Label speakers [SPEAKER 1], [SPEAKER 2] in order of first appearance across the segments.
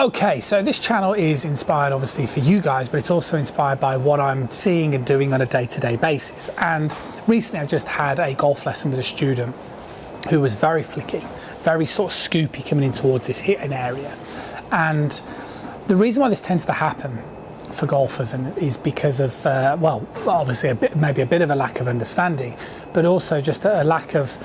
[SPEAKER 1] Okay, so this channel is inspired obviously for you guys, but it's also inspired by what I'm seeing and doing on a day-to-day basis. And recently I just had a golf lesson with a student who was very flicky, very sort of scoopy coming in towards this hitting area. And the reason why this tends to happen for golfers is because of, well, obviously maybe a bit of a lack of understanding, but also just a lack of,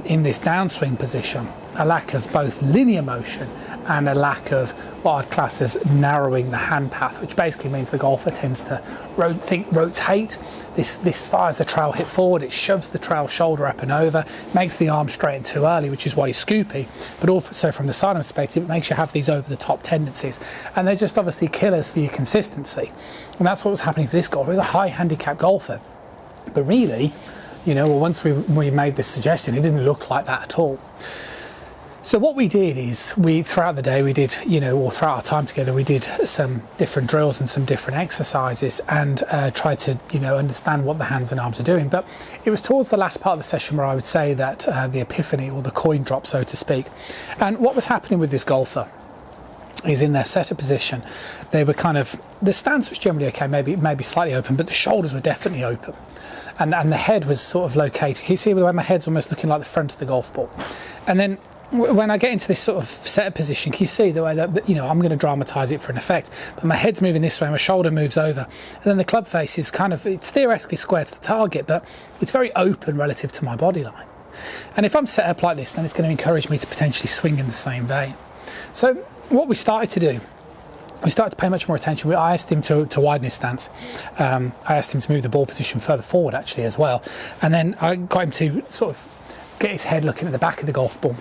[SPEAKER 1] in this downswing position, a lack of both linear motion and a lack of what I'd class as narrowing the hand path, which basically means the golfer tends to rotate. This fires the trail hit forward, it shoves the trail shoulder up and over, makes the arm straighten too early, which is why you're scoopy, but also from the side perspective, it makes you have these over the top tendencies. And they're just obviously killers for your consistency. And that's what was happening for this golfer. He was a high handicap golfer. But really, you know, once we made this suggestion, it didn't look like that at all. So what we did is throughout the day we did, or throughout our time together, we did some different drills and some different exercises and tried to, understand what the hands and arms are doing. But it was towards the last part of the session where I would say that the epiphany or the coin drop, so to speak. And what was happening with this golfer is in their setup position, they were the stance was generally okay, maybe slightly open, but the shoulders were definitely open. And the head was sort of located. You see where my head's almost looking like the front of the golf ball. And then when I get into this sort of setup position, can you see the way that, I'm going to dramatise it for an effect, but my head's moving this way, my shoulder moves over, and then the club face is it's theoretically square to the target, but it's very open relative to my body line. And if I'm set up like this, then it's going to encourage me to potentially swing in the same vein. So what we started to do, we started to pay much more attention. I asked him to widen his stance. I asked him to move the ball position further forward actually as well. And then I got him to sort of get his head looking at the back of the golf ball.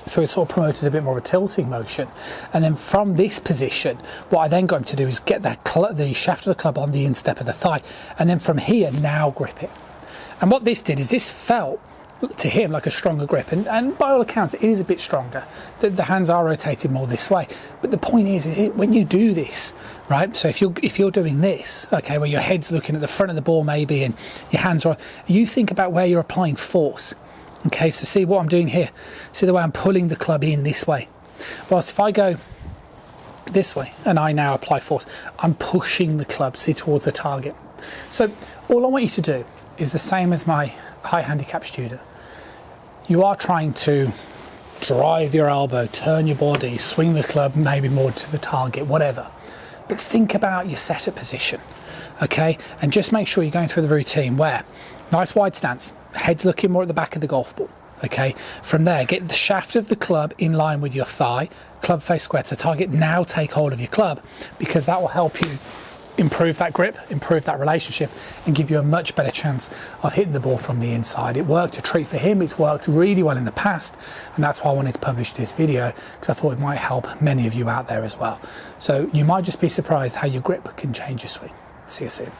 [SPEAKER 1] So it sort of promoted a bit more of a tilting motion. And then from this position, what I then got him to do is get the shaft of the club on the instep of the thigh. And then from here, now grip it. And what this did is this felt to him like a stronger grip. And by all accounts, it is a bit stronger. The hands are rotated more this way. But the point is when you do this, right? So if you're doing this, okay, where your head's looking at the front of the ball maybe and your hands are, you think about where you're applying force. Okay, so see what I'm doing here. See the way I'm pulling the club in this way. Whilst if I go this way and I now apply force, I'm pushing the club, see, towards the target. So all I want you to do is the same as my high handicap student. You are trying to drive your elbow, turn your body, swing the club maybe more to the target, whatever. But think about your setup position, okay? And just make sure you're going through the routine where nice wide stance, head's looking more at the back of the golf ball, okay? From there, get the shaft of the club in line with your thigh, club face square to the target. Now take hold of your club, because that will help you improve that grip, improve that relationship, and give you a much better chance of hitting the ball from the inside. It worked a treat for him, it's worked really well in the past, and that's why I wanted to publish this video, because I thought it might help many of you out there as well. So you might just be surprised how your grip can change your swing. See you soon.